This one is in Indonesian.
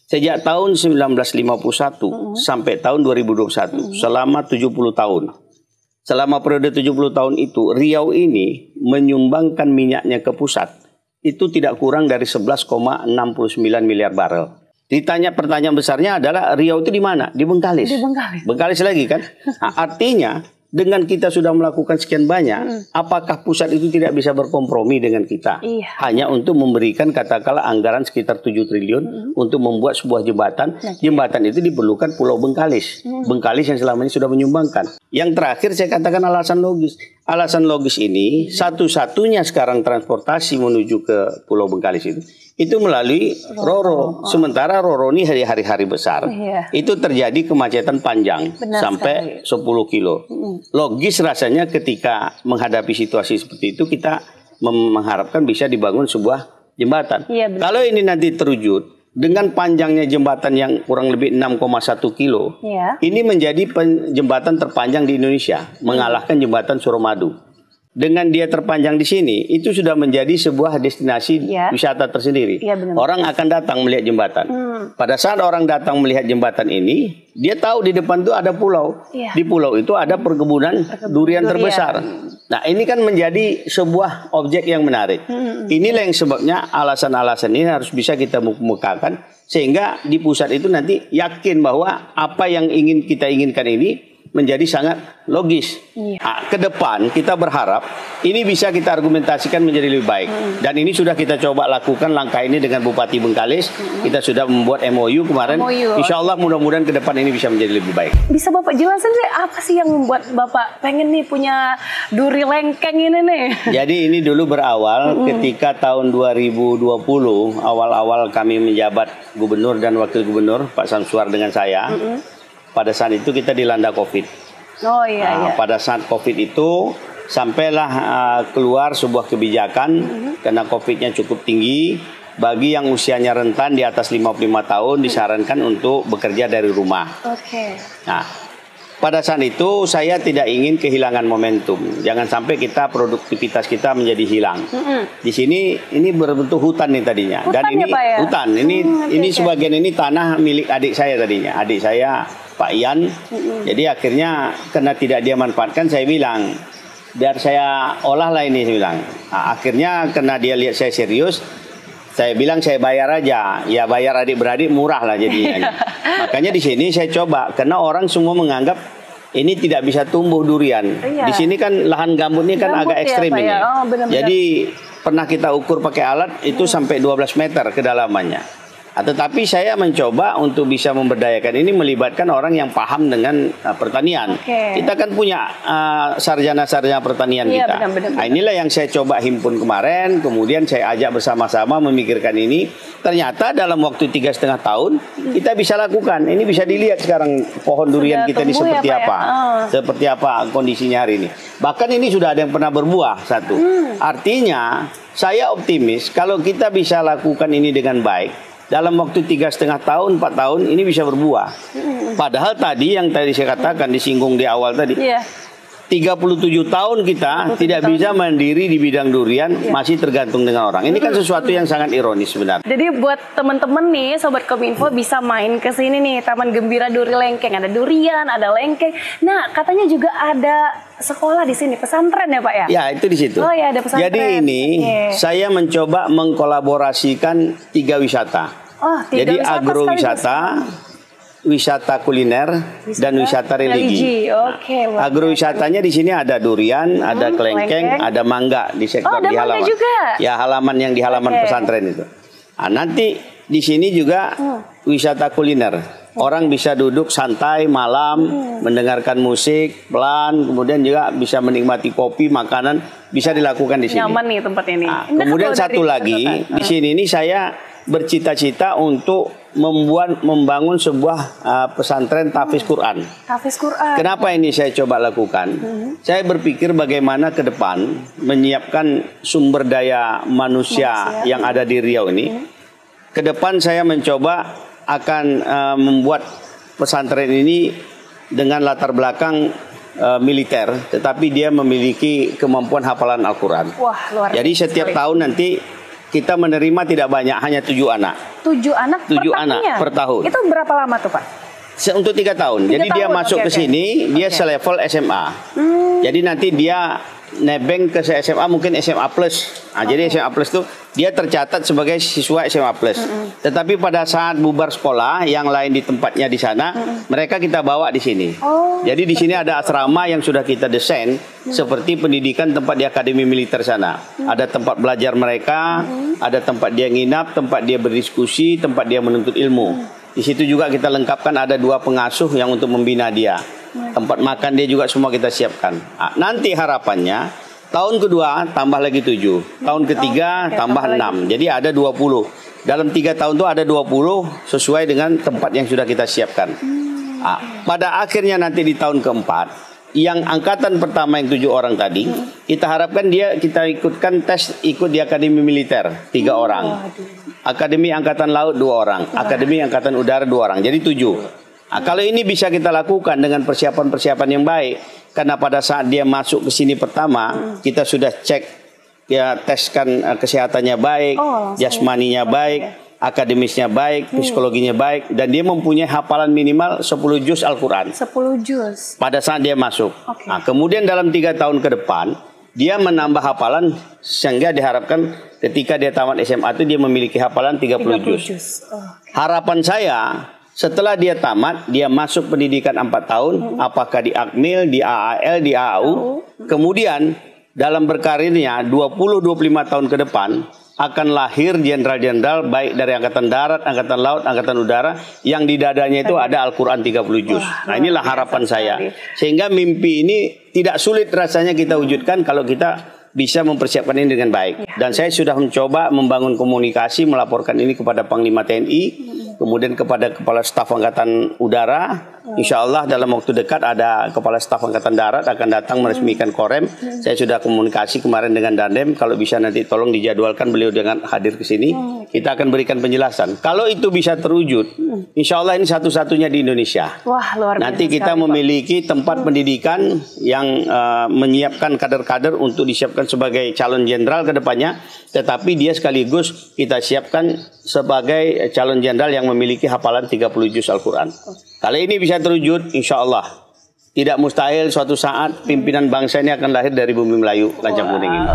Sejak tahun 1951 sampai tahun 2021, selama 70 tahun. Selama periode 70 tahun itu, Riau ini menyumbangkan minyaknya ke pusat. Itu tidak kurang dari 11,69 miliar barel. Ditanya pertanyaan besarnya adalah Riau itu di mana? Di Bengkalis. Di Bengkalis. Bengkalis lagi kan? Nah, artinya dengan kita sudah melakukan sekian banyak, apakah pusat itu tidak bisa berkompromi dengan kita? Iya. Hanya untuk memberikan katakanlah anggaran sekitar 7 triliun untuk membuat sebuah jembatan. Jembatan itu diperlukan Pulau Bengkalis. Bengkalis yang selama ini sudah menyumbangkan. Yang terakhir saya katakan alasan logis. Alasan logis ini satu-satunya sekarang transportasi menuju ke Pulau Bengkalis itu melalui Roro. Sementara Roro ini hari-hari besar. Itu terjadi kemacetan panjang. Benar sampai sekali. 10 kilo. Logis rasanya ketika menghadapi situasi seperti itu kita mengharapkan bisa dibangun sebuah jembatan. Iya, kalau ini nanti terwujud dengan panjangnya jembatan yang kurang lebih 6,1 kilo, ini menjadi jembatan terpanjang di Indonesia, mengalahkan jembatan Suramadu. Dengan dia terpanjang di sini, itu sudah menjadi sebuah destinasi wisata tersendiri. Orang akan datang melihat jembatan. Pada saat orang datang melihat jembatan ini, dia tahu di depan itu ada pulau. Di pulau itu ada perkebunan durian terbesar. Nah, ini kan menjadi sebuah objek yang menarik. Inilah yang sebabnya alasan-alasan ini harus bisa kita mukakan sehingga di pusat itu nanti yakin bahwa apa yang kita inginkan ini menjadi sangat logis. Nah, ke depan kita berharap ini bisa kita argumentasikan menjadi lebih baik. Dan ini sudah kita coba lakukan langkah ini dengan Bupati Bengkalis. Kita sudah membuat MOU kemarin. Insya Allah mudah-mudahan ke depan ini bisa menjadi lebih baik. Bisa Bapak jelasin sih apa sih yang membuat Bapak pengen nih punya duri lengkeng ini nih? Jadi ini dulu berawal ketika tahun 2020 awal-awal kami menjabat gubernur dan wakil gubernur Pak Samsuar dengan saya. Pada saat itu kita dilanda COVID. Pada saat COVID itu sampailah keluar sebuah kebijakan karena COVID-nya cukup tinggi. Bagi yang usianya rentan di atas 55 tahun disarankan untuk bekerja dari rumah. Nah, pada saat itu saya tidak ingin kehilangan momentum. Jangan sampai produktivitas kita menjadi hilang. Di sini ini berbentuk hutan nih tadinya. Dan ini hutan. Ini sebagian ini tanah milik adik saya tadinya. Adik saya Pak Ian. Jadi akhirnya karena tidak dia manfaatkan, saya bilang biar saya olah lah ini, saya bilang. Nah, akhirnya karena dia lihat saya serius, saya bilang saya bayar aja. Ya bayar adik-beradik murah lah jadinya. Makanya di sini saya coba karena orang semua menganggap ini tidak bisa tumbuh durian. Di sini kan lahan gambutnya kan agak ekstrim ini. Jadi pernah kita ukur pakai alat itu sampai 12 meter kedalamannya. Tetapi saya mencoba untuk bisa memberdayakan ini melibatkan orang yang paham dengan pertanian. Kita kan punya sarjana-sarjana pertanian kita. Nah, inilah yang saya coba himpun kemarin. Kemudian saya ajak bersama-sama memikirkan ini. Ternyata dalam waktu 3,5 tahun kita bisa lakukan. Ini bisa dilihat sekarang pohon durian kita ini seperti apa. Seperti apa kondisinya hari ini. Bahkan ini sudah ada yang pernah berbuah satu. Artinya saya optimis kalau kita bisa lakukan ini dengan baik. Dalam waktu 3,5 tahun, 4 tahun ini bisa berbuah. Padahal tadi yang tadi saya katakan disinggung di awal tadi. 37 tahun kita tidak bisa mandiri di bidang durian, masih tergantung dengan orang. Ini kan sesuatu yang sangat ironis sebenarnya. Jadi buat teman-teman nih, Sobat Kominfo bisa main ke sini nih, Taman Gembira Duri Lengkeng. Ada durian, ada lengkeng. Nah, katanya juga ada sekolah di sini, pesantren ya Pak ya? Ya, itu di situ. Oh ya, ada pesantren. Jadi ini saya mencoba mengkolaborasikan 3 wisata. Jadi agrowisata, wisata kuliner, dan wisata religi. Agrowisatanya di sini ada durian, ada kelengkeng, ada mangga di sektor di halaman. Ya, halaman yang di halaman pesantren itu. Nah, nanti di sini juga wisata kuliner. Orang bisa duduk santai malam, mendengarkan musik pelan, kemudian juga bisa menikmati kopi, makanan, bisa dilakukan di sini. Nyaman nih tempat ini. Nah, kemudian satu lagi di sini ini saya bercita-cita untuk membangun sebuah pesantren tahfiz Quran. Tahfiz Quran. Kenapa ini saya coba lakukan? Saya berpikir bagaimana ke depan menyiapkan sumber daya manusia yang ada di Riau ini. Ke depan saya mencoba akan membuat pesantren ini dengan latar belakang militer, tetapi dia memiliki kemampuan hafalan Al-Quran. Wah, luar biasa. Jadi setiap tahun nanti kita menerima tidak banyak, hanya 7 anak. 7 anak 7 per anak tahunnya? per tahun. Itu berapa lama tuh Pak? Untuk 3 tahun. 3 Jadi dia tahun, masuk ke sini, dia selevel SMA. Jadi nanti dia nebeng ke SMA mungkin SMA plus. Nah, jadi SMA plus itu dia tercatat sebagai siswa SMA plus. Tetapi pada saat bubar sekolah, yang lain di tempatnya di sana, mereka kita bawa di sini. Jadi di sini ada asrama yang sudah kita desain seperti pendidikan tempat di Akademi Militer sana. Ada tempat belajar mereka, ada tempat dia nginap, tempat dia berdiskusi, tempat dia menuntut ilmu. Di situ juga kita lengkapkan ada 2 pengasuh yang untuk membina dia. Tempat makan dia juga semua kita siapkan. Nah, nanti harapannya tahun kedua tambah lagi 7. Tahun ketiga tambah 6. Jadi ada 20. Dalam 3 tahun itu ada 20 sesuai dengan tempat yang sudah kita siapkan. Nah, pada akhirnya nanti di tahun keempat, yang angkatan pertama yang 7 orang tadi, kita harapkan kita ikutkan tes ikut di Akademi Militer 3 orang. Akademi Angkatan Laut 2 orang, Akademi Angkatan Udara 2 orang, jadi 7. Nah, kalau ini bisa kita lakukan dengan persiapan-persiapan yang baik, karena pada saat dia masuk ke sini pertama, kita sudah cek, ya teskan kesehatannya baik, jasmaninya baik, akademisnya baik, psikologinya baik, dan dia mempunyai hafalan minimal 10 juz Al-Quran. 10 juz. Pada saat dia masuk. Nah, kemudian dalam 3 tahun ke depan, dia menambah hafalan sehingga diharapkan ketika dia tamat SMA itu dia memiliki hafalan 30 juz. Harapan saya setelah dia tamat, dia masuk pendidikan 4 tahun, apakah di Akmil, di AAL, di AAU, kemudian dalam berkarirnya 20-25 tahun ke depan akan lahir jenderal-jenderal baik dari Angkatan Darat, Angkatan Laut, Angkatan Udara yang di dadanya itu ada Al-Quran 30 juz. Nah, inilah harapan saya. Sehingga mimpi ini tidak sulit rasanya kita wujudkan kalau kita bisa mempersiapkan ini dengan baik. Dan saya sudah mencoba membangun komunikasi, melaporkan ini kepada Panglima TNI, kemudian kepada Kepala Staf Angkatan Udara. Insya Allah dalam waktu dekat ada Kepala Staf Angkatan Darat akan datang meresmikan Korem. Saya sudah komunikasi kemarin dengan Dandem, kalau bisa nanti tolong dijadwalkan beliau dengan hadir ke sini. Kita akan berikan penjelasan. Kalau itu bisa terwujud, insya Allah ini satu-satunya di Indonesia. Wah, luar biasa. Nanti kita memiliki tempat pendidikan yang menyiapkan kader-kader untuk disiapkan sebagai calon jenderal ke depannya, tetapi dia sekaligus kita siapkan sebagai calon jenderal yang memiliki hafalan 30 juz Al-Quran. Kalau ini bisa terwujud, insya Allah tidak mustahil suatu saat pimpinan bangsa ini akan lahir dari bumi Melayu Lancang Kuning ini.